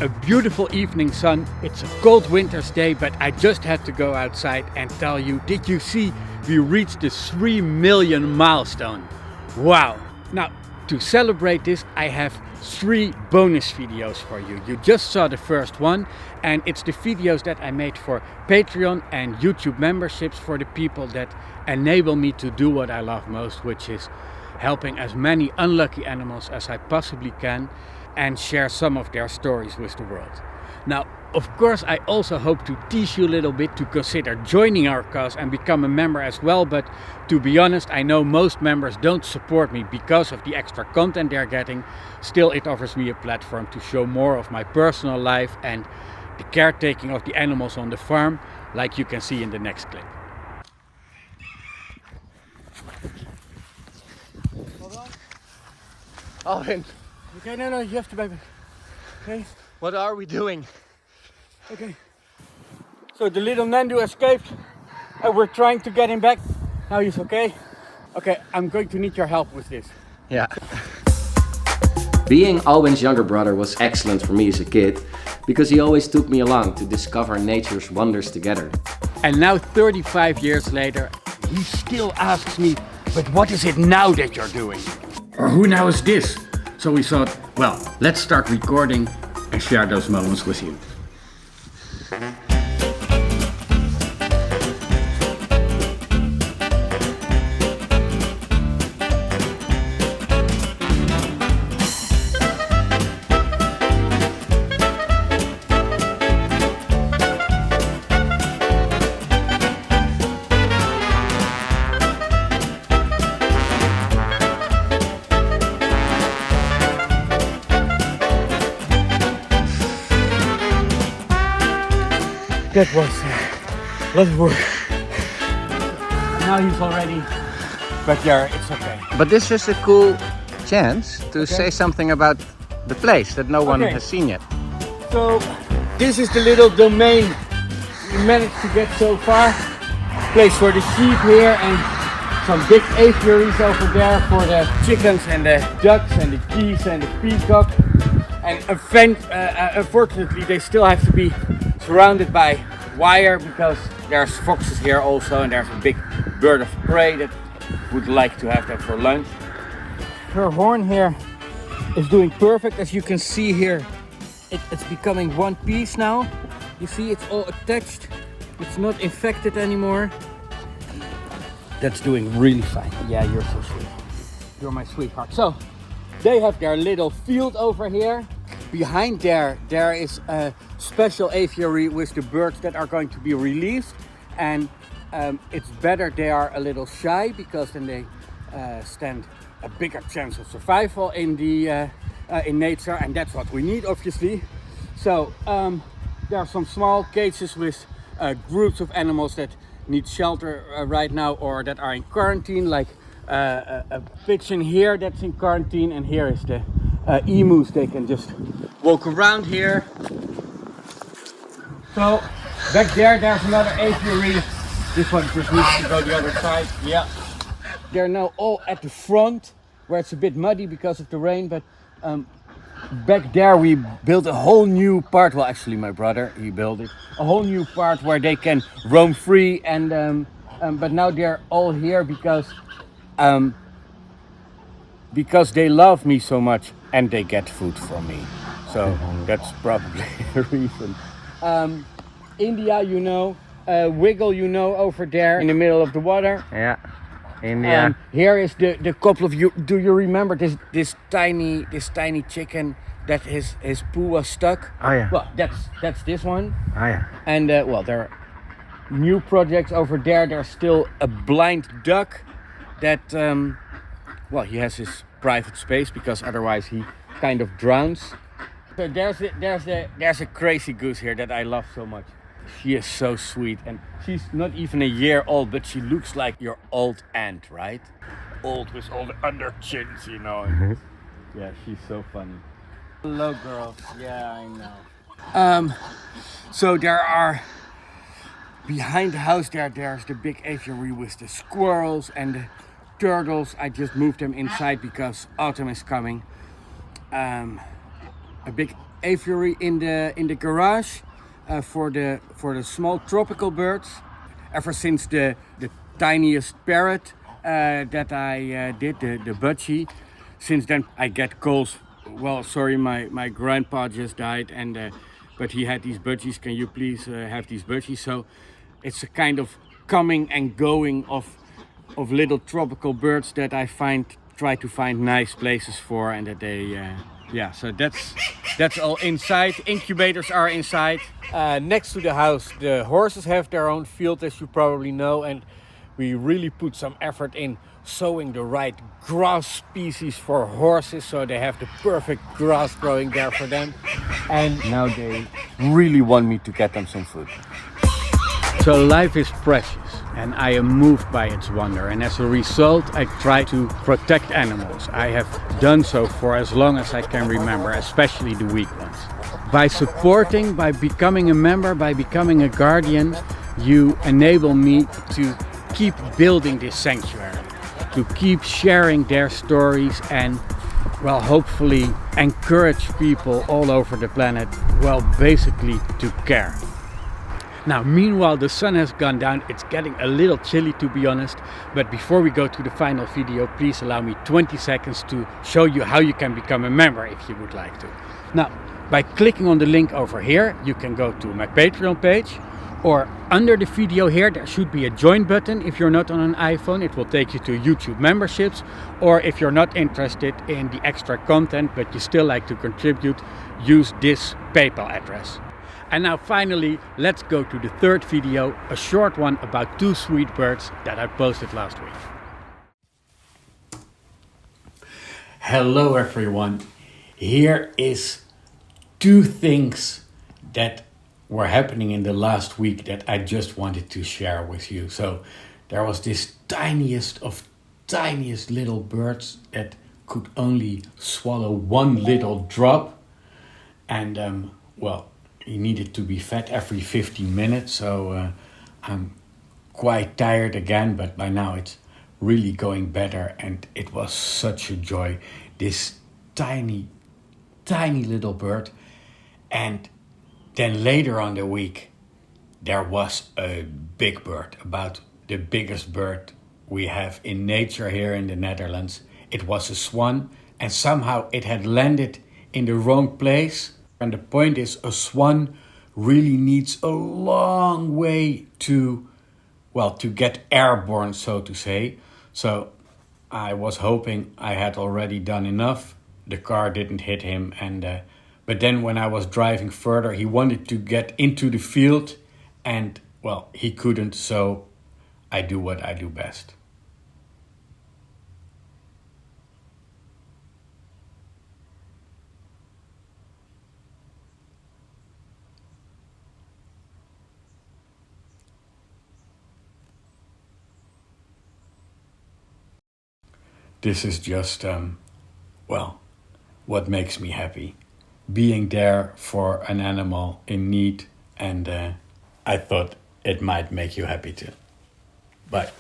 a beautiful evening sun. It's a cold winter's day, but I just had to go outside and tell you, did you see we reached the 3 million milestone? Wow! Now, to celebrate this, I have 3 bonus videos for you. You just saw the first one, and it's the videos that I made for Patreon and YouTube memberships for the people that enable me to do what I love most, which is helping as many unlucky animals as I possibly can and share some of their stories with the world. Now, of course, I also hope to tease you a little bit to consider joining our cause and become a member as well, but to be honest, I know most members don't support me because of the extra content they're getting. Still, it offers me a platform to show more of my personal life and the caretaking of the animals on the farm, like you can see in the next clip. Hold on. Alvin. Okay, no, you have to back. Okay. What are we doing? Okay. So the little Nandu escaped and we're trying to get him back. Now he's okay. Okay, I'm going to need your help with this. Yeah. Being Alwin's younger brother was excellent for me as a kid because he always took me along to discover nature's wonders together. And now 35 years later, he still asks me, but what is it now that you're doing? Or who now is this? So we thought, well, let's start recording and share those moments with you. That was a lot of work. Now he's already back there, it's okay. But this is a cool chance to say something about the place that no one has seen yet. So this is the little domain we managed to get so far. Place for the sheep here and some big apiaries over there for the chickens and the ducks and the geese and the peacock. And unfortunately they still have to be surrounded by wire because there's foxes here also and there's a big bird of prey that would like to have that for lunch. Her horn here is doing perfect. As you can see here, it's becoming one piece now. You see, it's all attached. It's not infected anymore. That's doing really fine. Yeah, you're so sweet. You're my sweetheart. So they have their little field over here. Behind there is a special aviary with the birds that are going to be released, and it's better they are a little shy because then they stand a bigger chance of survival in the in nature, and that's what we need, obviously. So there are some small cages with groups of animals that need shelter right now or that are in quarantine, like a pigeon here that's in quarantine, and here is the emus. They can just walk around here. So back there's another apiary. This one just needs to go the other side. Yeah, they're now all at the front where it's a bit muddy because of the rain, but back there we built a whole new part. Well, actually my brother, he built it, a whole new part where they can roam free, and but now they're all here because they love me so much and they get food from me. So that's probably a reason. India, you know, Wiggle, you know, over there in the middle of the water. Yeah, India. Here is the couple of you. Do you remember this tiny chicken that his poo was stuck? Oh yeah. Well, that's this one. Oh yeah. And well, there are new projects over there. There's still a blind duck that well, he has his private space because otherwise he kind of drowns. So there's a crazy goose here that I love so much. She is so sweet, and she's not even a year old, but she looks like your old aunt, right? Old with all the under chins, you know. Yeah, she's so funny. Hello, girls. Yeah, I know. So there are behind the house there's the big aviary with the squirrels and the turtles. I just moved them inside because autumn is coming. A big aviary in the garage for the small tropical birds. Ever since the tiniest parrot that I did, the budgie, since then I get calls. Well, sorry, my grandpa just died, and but he had these budgies. Can you please have these budgies? So it's a kind of coming and going of little tropical birds that I try to find nice places for, and that they yeah, so that's all inside. Incubators are inside. Next to the house, the horses have their own field, as you probably know, and we really put some effort in sowing the right grass species for horses, so they have the perfect grass growing there for them. And now they really want me to get them some food. So life is precious, and I am moved by its wonder, and as a result I try to protect animals. I have done so for as long as I can remember, especially the weak ones. By supporting, by becoming a member, by becoming a guardian, you enable me to keep building this sanctuary, to keep sharing their stories, and well, hopefully encourage people all over the planet, well, basically to care. Now, meanwhile, the sun has gone down. It's getting a little chilly, to be honest. But before we go to the final video, please allow me 20 seconds to show you how you can become a member if you would like to. Now, by clicking on the link over here, you can go to my Patreon page, or under the video here, there should be a join button. If you're not on an iPhone, it will take you to YouTube memberships. Or if you're not interested in the extra content, but you still like to contribute, use this PayPal address. And now finally, let's go to the third video, a short one about two sweet birds that I posted last week. Hello everyone. Here is two things that were happening in the last week that I just wanted to share with you. So there was this tiniest of tiniest little birds that could only swallow one little drop. And well, he needed to be fed every 15 minutes, so I'm quite tired again, but by now it's really going better, and it was such a joy. This tiny little bird. And then later on the week there was a big bird, about the biggest bird we have in nature here in the Netherlands. It was a swan, and somehow it had landed in the wrong place. And the point is, a swan really needs a long way to get airborne, so to say. So I was hoping I had already done enough. The car didn't hit him, and but then when I was driving further, he wanted to get into the field, and well, he couldn't. So I do what I do best. This is just, well, what makes me happy. Being there for an animal in need, and I thought it might make you happy too. Bye.